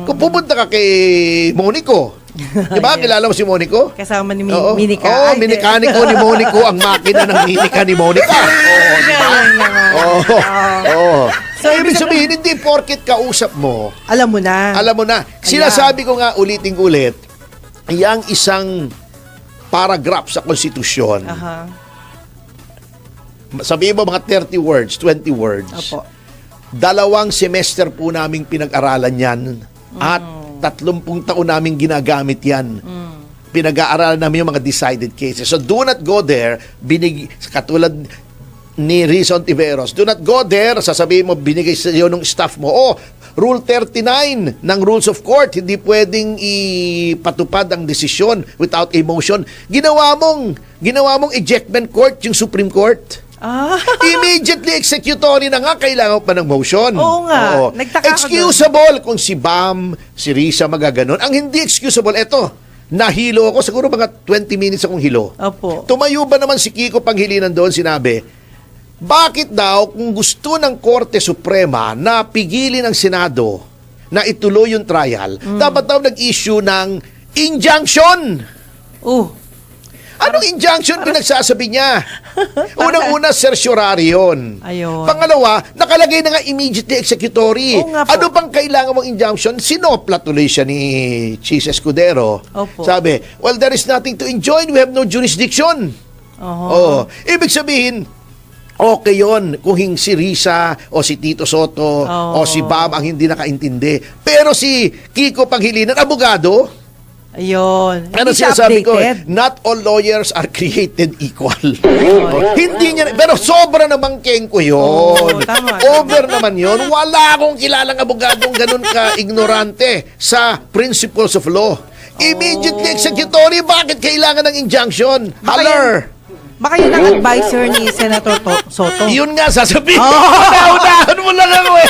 Kung pupunta ka kay Monico, di ba? Kilala mo si Monico? Kasama ni Oo. Minika. Oo, Ay, minikaniko ni Monico ang makina ng minika ni Monica. Oo, di ba? Galing naman. Oo. Oo. So, So, ibig sabihin, hindi porket kausap mo, Alam mo na. alam mo na. Sinasabi ko nga uliting-ulit, yang isang paragraph sa konstitusyon, Aha. sabihin mo mga 30 words, 20 words, Opo. 2 semester po naming pinag-aralan yan at 30 taon naming ginagamit yan. Pinag-aaralan namin yung mga decided cases. So do not go there, katulad ni Rizon Tiveros, do not go there, sasabihin mo, binigay sa iyo ng staff mo, Rule 39 ng Rules of Court, hindi pwedeng ipatupad ang desisyon without a motion. Ginawa mong ejectment court yung Supreme Court. Ah. Immediately executory na nga, kailangan pa ng motion. Oo nga. Nagtaka ako Excusable kung si Bam, si Risa magaganon. Ang hindi excusable, eto, nahilo ako, siguro mga 20 minutes akong hilo. Opo. Tumayo ba naman si Kiko Panghilinan doon, sinabi, bakit daw kung gusto ng Korte Suprema na pigilin ang Senado na ituloy yung trial, dapat daw nag-issue ng injunction? Anong injunction pinagsasabi niya? Unang-una, certiorari yun. Ayun. Pangalawa, nakalagay na nga immediately executory. Oo nga po. Ano pang kailangan mong injunction? Sinopla tuloy siya ni Chis Escudero. Opo. Sabi, well, there is nothing to enjoin. We have no jurisdiction. Oho. Ibig sabihin, okay yun kung si Risa o si Tito Soto o si Bam ang hindi nakaintindi. Pero si Kiko Panghilinan, abogado, Ayun. ano Hindi siya sinasabi ko, updated. not all lawyers are created equal. Hindi niya, pero sobra namang kengko yun. Oo, tama. Over naman yun. Wala akong kilalang abogadong ganun ka-ignorante sa principles of law. Immediately executory, bakit kailangan ng injunction? Haller! Baka yun ang advisor ni Senator Soto. Yun nga, sasabihin. Unahan mo lang ako eh.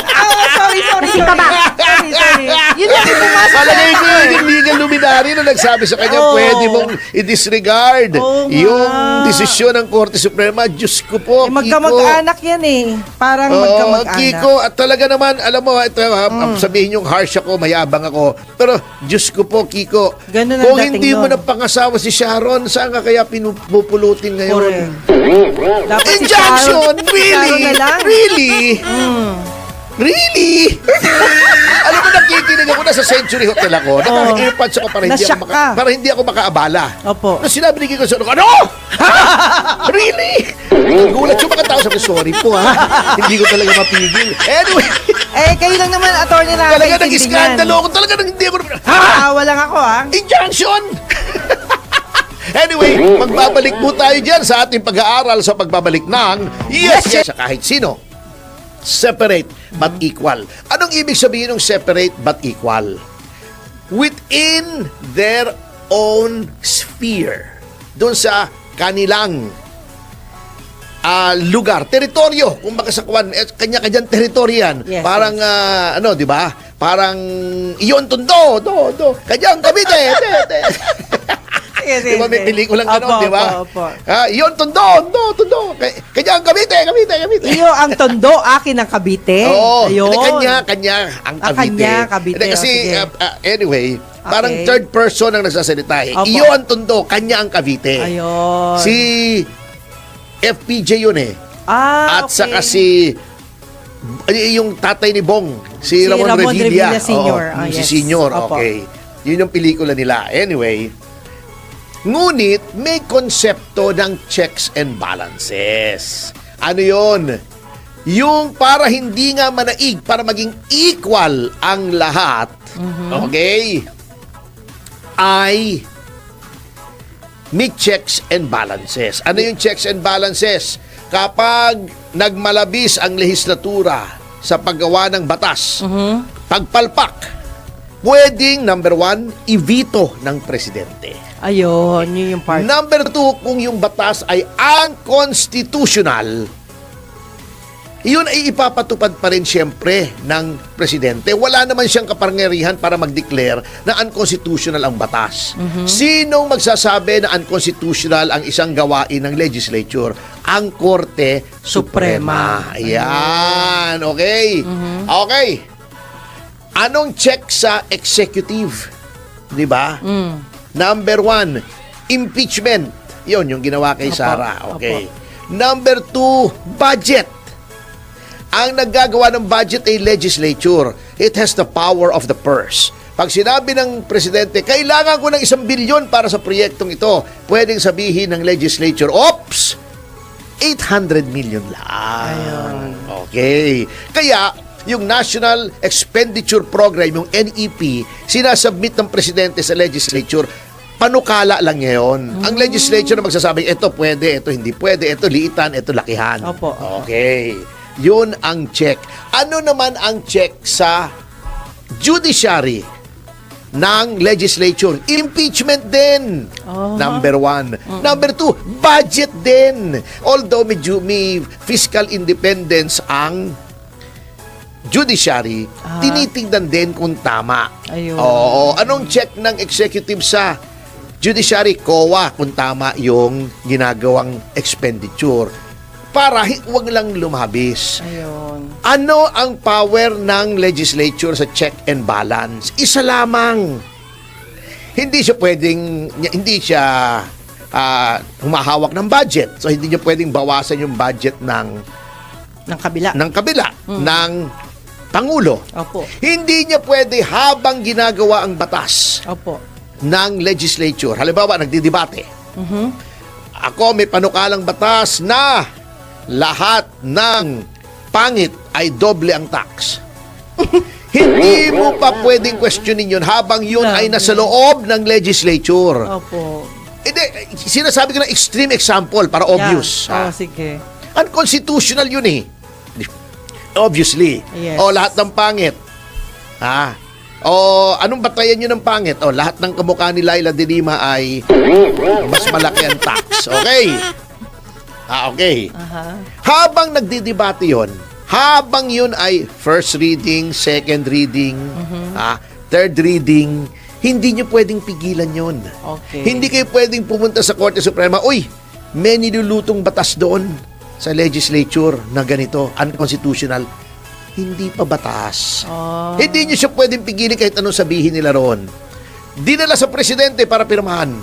Sorry. Sorry. Yun lang yung pumasok sa Palagay ko ako yung legal luminary na nagsabi sa kanya, Oo. pwede mong i-disregard Oo nga. yung desisyon ng Korte Suprema. Diyos ko po, Eh, magkamag-anak yan eh. Parang magkamag-anak. Kiko, at talaga naman, alam mo, ito, sabihin yung harsh ako, mayabang ako. Pero, Diyos ko po, Kiko, Ganun ang kung dating hindi mo nun. na pangasawa si Sharon, saan ka kaya pinupulutin ngayon? Dapat si Injunction? Sharon Really? na lang. Really? Really? Alam mo, nakikinig ako na sa Century Hotel ako. Naka-earpods ako Nashock ka. para hindi ako makaabala. Opo. Nung sinabi ni Kiko sa ano? Ha? Really? Nagulat yung mga tao. Sabi, sorry po ha. Hindi ko talaga mapigil. Anyway, Kayo lang naman, attorney na talaga nakaintindi nag-iskandalo niyan. ako. Talaga hindi ako... Awa lang ako Injunction! Anyway, magbabalik po tayo dyan sa ating pag-aaral sa pagbabalik ng Yes, Yes, sa kahit sino. Separate but equal. Anong ibig sabihin ng separate but equal? Within their own sphere. Doon sa kanilang lugar, teritoryo, kung makasakuan, kanya-kanyang teritoryo yan. Yes, Parang, di ba? Parang, iyon tondo, kanyang Cavite, Di ba may pelikulang gano'n, di ba? Opo. Iyon tondo, kanyang Cavite. Iyo ang tondo, akin ang Cavite. Oo, Ayun. hindi, kanya ang Cavite. Kanya, Cavite. Hindi, kasi, Sige. anyway, parang Okay. third person ang nagsasalita eh. Opo. Iyo ang tondo, kanya ang Cavite. Ayun. Si FPJ yun eh. At okay. saka yung tatay ni Bong, si Ramon Revilla. Sr. Oo, si Yes. Sr. Opo. Okay. Yun yung pelikula nila. Anyway, ngunit may konsepto ng checks and balances. Ano yun? Yung para hindi nga manaig, para maging equal ang lahat, okay, ay may checks and balances. Ano yung checks and balances? Kapag nagmalabis ang lehislatura sa paggawa ng batas, pagpalpak, pwedeng, number 1, i-veto ng presidente. Ayun, yun yung part. Number 2, kung yung batas ay unconstitutional, yun ay ipapatupad pa rin siyempre ng presidente. Wala naman siyang kapangyarihan para mag-declare na unconstitutional ang batas. Sinong magsasabi na unconstitutional ang isang gawain ng legislature? Ang Korte Suprema. Ayan, okay. Okay. Anong check sa executive? Di ba? Number 1, impeachment. Yon yung ginawa kay Opo, Sara. Okay. opo. Number 2, budget. Ang naggagawa ng budget ay legislature. It has the power of the purse. Pag sinabi ng presidente, kailangan ko ng 1 bilyon para sa proyektong ito, pwedeng sabihin ng legislature, oops, 800 million lang. Ayun. Okay. Kaya, yung National Expenditure Program, yung NEP, sinasubmit ng presidente sa legislature, panukala lang ngayon. Ang legislature na magsasabing, ito pwede, ito hindi pwede, ito liitan, ito lakihan. Opo. Okay. Yun ang check. Ano naman ang check sa judiciary ng legislature? Impeachment din. Number 1. Number 2, budget din. Although may fiscal independence ang judiciary, tinitingnan din kung tama. Ayun. Oo. Anong check ng executive sa judiciary? COA, kung tama yung ginagawang expenditure. Para wag lang lumabis. Ayun. Ano ang power ng legislature sa check and balance? Isa lamang. Hindi siya humahawak ng budget. So hindi niya pwedeng bawasan yung budget ng Ng kabila. ng Pangulo. Opo. Hindi niya pwede habang ginagawa ang batas Opo. ng legislature. Halimbawa, nagdidebate. Ako may panukalang batas na lahat ng pangit ay doble ang tax. Hindi mo pa pwedeng questionin yun habang yun ay nasa loob ng legislature. Opo. Hindi, sinasabi ko ng extreme example para obvious. Yeah. Sige. Unconstitutional yun eh. Obviously. Yes. O lahat ng pangit. O anong batayan nyo ng pangit? O lahat ng kamukha ni Laila de Lima ay mas malaki ang tax. Okay. Okay. Habang nagdidebate yon, habang yun ay first reading, second reading, third reading, hindi nyo pwedeng pigilan yon. Okay. Hindi kayo pwedeng pumunta sa Korte Suprema, uy, may nilulutong batas doon sa legislature na ganito, unconstitutional. Hindi pa batas. Hindi nyo siya pwedeng pigilin kahit anong sabihin nila roon. Dinala sa presidente para pirmahan.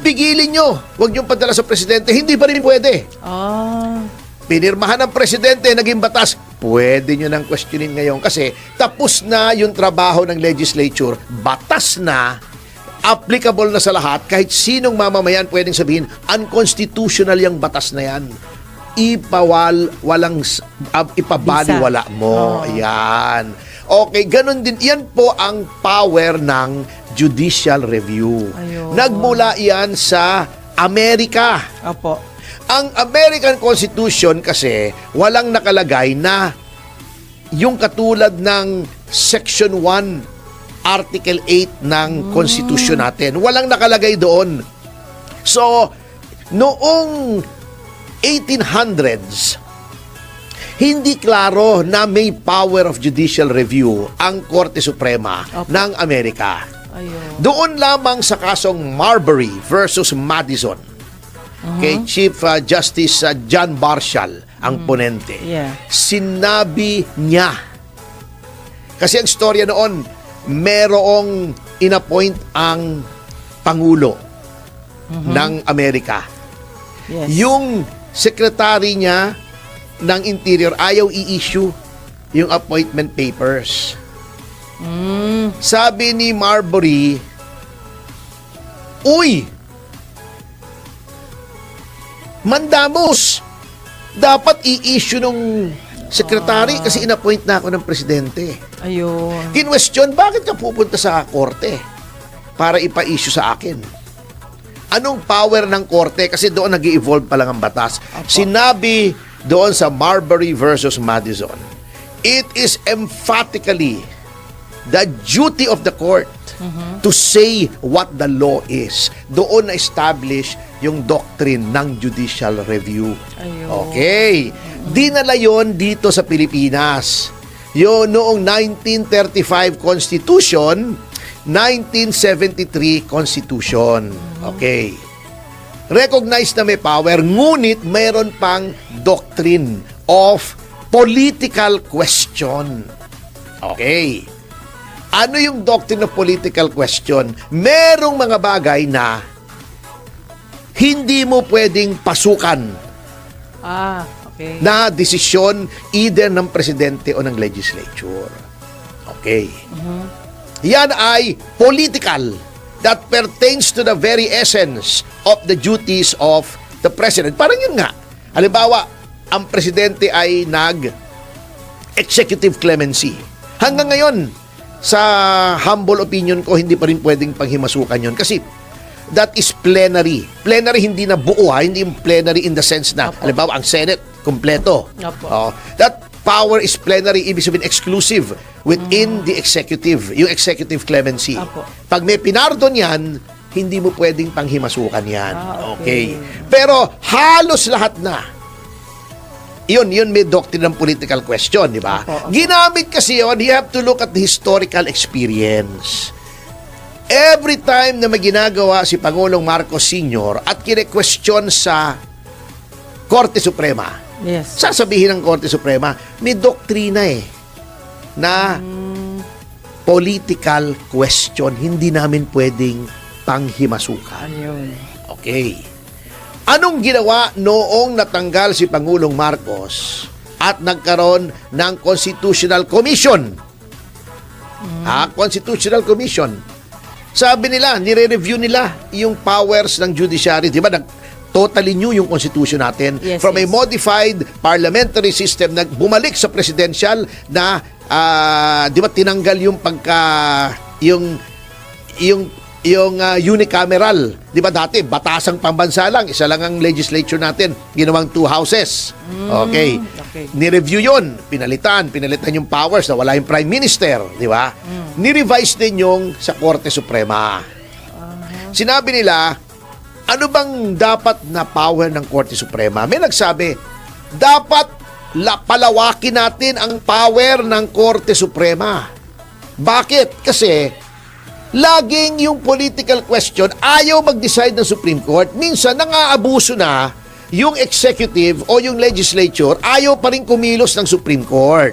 Pigilin nyo. Huwag nyo padala sa presidente. Hindi pa rin pwede. Pinirmahan ng presidente, naging batas. Pwede nyo nang questionin ngayon kasi tapos na yung trabaho ng legislature. Batas na, applicable na sa lahat. Kahit sinong mamamayan pwedeng sabihin, unconstitutional yung batas na yan. Ipabaliwala mo. Yan. Okay, ganun din. Yan po ang power ng judicial review. Ayun. Nagmula yan sa Amerika. Opo. Ang American Constitution kasi walang nakalagay na yung katulad ng Section 1, Article 8 ng Constitution natin. Walang nakalagay doon. So, noong 1800s, hindi klaro na may power of judicial review ang Korte Suprema ng Amerika. Ayun. Doon lamang sa kasong Marbury versus Madison, kay Chief Justice John Marshall ang ponente. Yeah. Sinabi niya, kasi ang storya noon, merong inappoint ang Pangulo ng Amerika. Yes. Yung secretary niya ng Interior ayaw i-issue yung appointment papers. Sabi ni Marbury, uy, mandamos, dapat i-issue nung secretary kasi inappoint na ako ng presidente. Ayun. Kinwestiyon, bakit ka pupunta sa korte para ipa-issue sa akin? Anong power ng korte? Kasi doon nag-evolve pa lang ang batas. Sinabi doon sa Marbury versus Madison, it is emphatically the duty of the court to say what the law is. Doon na-establish yung doctrine ng judicial review. Ayun. Okay. Dinala yon dito sa Pilipinas. Yun noong 1935 Constitution, 1973 Constitution. Okay. Recognized na may power, ngunit mayroon pang doctrine of political question. Okay. Ano yung doctrine of political question? Merong mga bagay na hindi mo pwedeng pasukan Okay. na desisyon either ng presidente o ng legislature. Okay. Yan ay political that pertains to the very essence of the duties of the president. Parang yun nga. Halimbawa, ang presidente ay nag-executive clemency. Hanggang ngayon, sa humble opinion ko, hindi pa rin pwedeng panghimasukan yun. Kasi that is plenary. Plenary hindi na buo, hindi yung plenary in the sense na, Opo. halimbawa, ang Senate, kompleto. Opo. That power is plenary, ibig sabihin exclusive within the executive, yung executive clemency. Opo. Pag may pinardon yan, hindi mo pwedeng panghimasukan yan. Okay. Pero halos lahat na, yun may doctrine ng political question, di ba? Opo. Ginamit kasi yun, you have to look at the historical experience. Every time na may ginagawa si Pangulong Marcos Sr. at kine-question sa Korte Suprema, Yes. sasabihin ng Korte Suprema, may doktrina na political question, hindi namin pwedeng panghimasukan. Ayun. Okay. Anong ginawa noong natanggal si Pangulong Marcos at nagkaroon ng Constitutional Commission? Constitutional Commission. Sabi nila, nire-review nila yung powers ng judiciary. Di ba, totally new yung constitution natin. Yes, From a yes. modified parliamentary system na bumalik sa presidential na, di ba, tinanggal yung unicameral. Di ba dati, batasang pambansa lang, isa lang ang legislature natin, ginawang 2 houses. Okay. Ni-review yun, pinalitan yung powers na wala yung prime minister, di ba? Ni-revise din yung sa Korte Suprema. Sinabi nila, ano bang dapat na power ng Korte Suprema? May nagsabi, dapat palawakin natin ang power ng Korte Suprema. Bakit? Kasi laging yung political question, ayaw mag-decide ng Supreme Court. Minsan, nang-aabuso na yung executive o yung legislature, ayaw pa rin kumilos ng Supreme Court.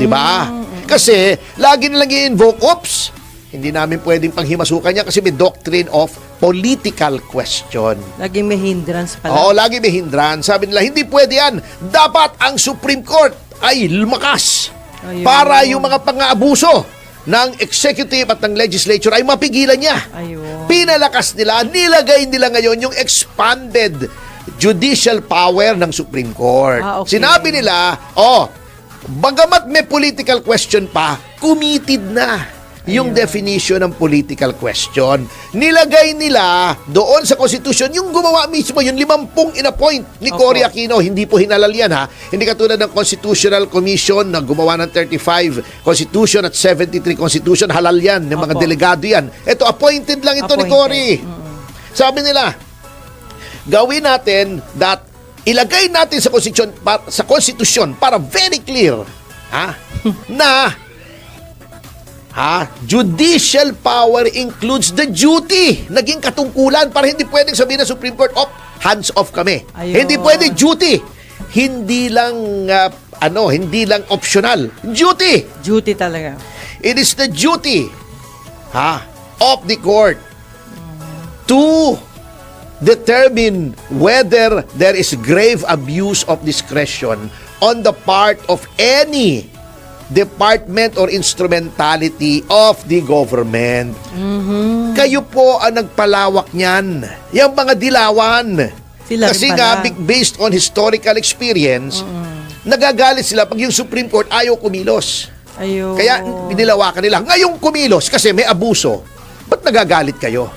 Di ba? Kasi, lagi nilang i-invoke, oops, hindi namin pwedeng panghimasukan niya kasi may doctrine of political question. Laging may hindrance pala. Oo, lagi may hindrance. Sabi nila, hindi pwede yan. Dapat ang Supreme Court ay lumakas Ayun. para yung mga pang-aabuso ng executive at ng legislature ay mapigilan niya. Ayun. Pinalakas nila, nilagay nila ngayon yung expanded judicial power ng Supreme Court. Okay. Sinabi nila, bagamat may political question pa, committed na yung definition ng political question. Nilagay nila doon sa Constitution, yung gumawa mismo, yung 50 in-appoint ni Opo. Cory Aquino. Hindi po hinalal yan, ha? Hindi katulad ng Constitutional Commission na gumawa ng 35 Constitution at 73 Constitution. Halal yan, ng mga Opo. delegado yan. Ito, appointed lang ito ni Appointed. Cory. Sabi nila, gawin natin that ilagay natin sa Constitution para very clear na judicial power includes the duty. Naging katungkulan para hindi pwedeng sabihin ng Supreme Court, hands off kami. Ayun. Hindi pwede duty. Hindi lang hindi lang optional. Duty. Duty talaga. It is the duty of the court to determine whether there is grave abuse of discretion on the part of any department or instrumentality of the government. Kayo po ang nagpalawak niyan. Yung mga dilawan. Sila Kasi rin nga, pala. based on historical experience, nagagalit sila pag yung Supreme Court ayaw kumilos. Ayun. Kaya binilawakan nila. Ngayong kumilos kasi may abuso. Ba't nagagalit kayo?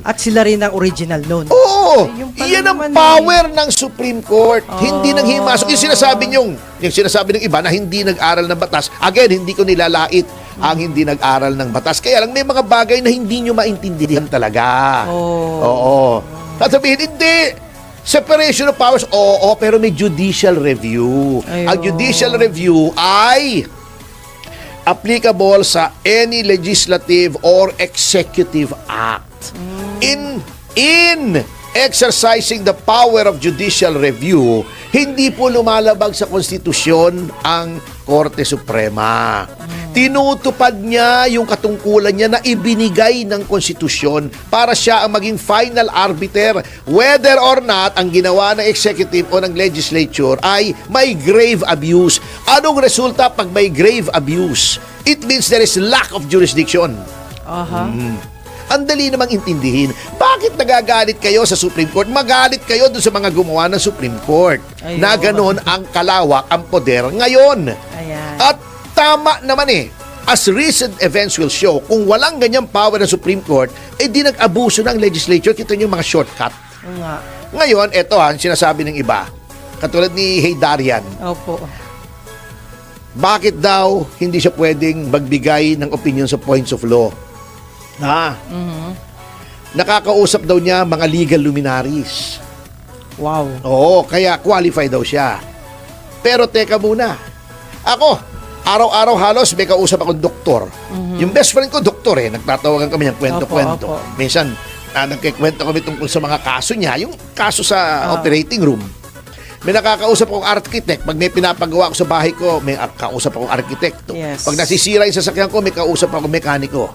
At sila rin ang original nun. Oo! Yung pala Iyan ang naman power ng Supreme Court. Hindi nang himasok. Yung sinasabi ng iba na hindi nag-aral ng batas. Again, hindi ko nilalait ang hindi nag-aral ng batas. Kaya lang may mga bagay na hindi nyo maintindihan talaga. Oo. Sasabihin, hindi. Separation of powers, oo, pero may judicial review. Ayun. Ang judicial review ay applicable sa any legislative or executive act. In exercising the power of judicial review, hindi po lumalabag sa konstitusyon ang Korte Suprema. Tinutupad niya yung katungkulan niya na ibinigay ng konstitusyon para siya ang maging final arbiter whether or not ang ginawa ng executive o ng legislature ay may grave abuse. Anong resulta pag may grave abuse? It means there is lack of jurisdiction. Aha. Ang dali namang intindihin. Bakit nagagalit kayo sa Supreme Court? Magalit kayo dun sa mga gumawa ng Supreme Court. Ayun. Na ganon ang kalawak, ang poder ngayon. Ayan. At tama naman as recent events will show, kung walang ganyang power ng Supreme Court, di nag-abuso ng legislature. Kita niyo yung mga shortcut. Oo nga. Ngayon, eto sinasabi ng iba. Katulad ni Heydarian, Opo. bakit daw hindi siya pwedeng magbigay ng opinion sa points of law? Nakakausap daw niya mga legal luminaries. Wow. Oo, kaya qualify daw siya. Pero teka muna. Ako, araw-araw halos may kausap akong doktor. Yung best friend ko, doktor Nagtatawagan kami ng kwento-kwento. Opo, opo. Minsan, nagkikwento kami tungkol sa mga kaso niya. Yung kaso sa operating room. May nakakausap akong architect. Pag may pinapagawa ko sa bahay ko, may kausap akong arkitekto. Yes. Pag nasisira yung sasakyan ko, may kausap akong mekaniko.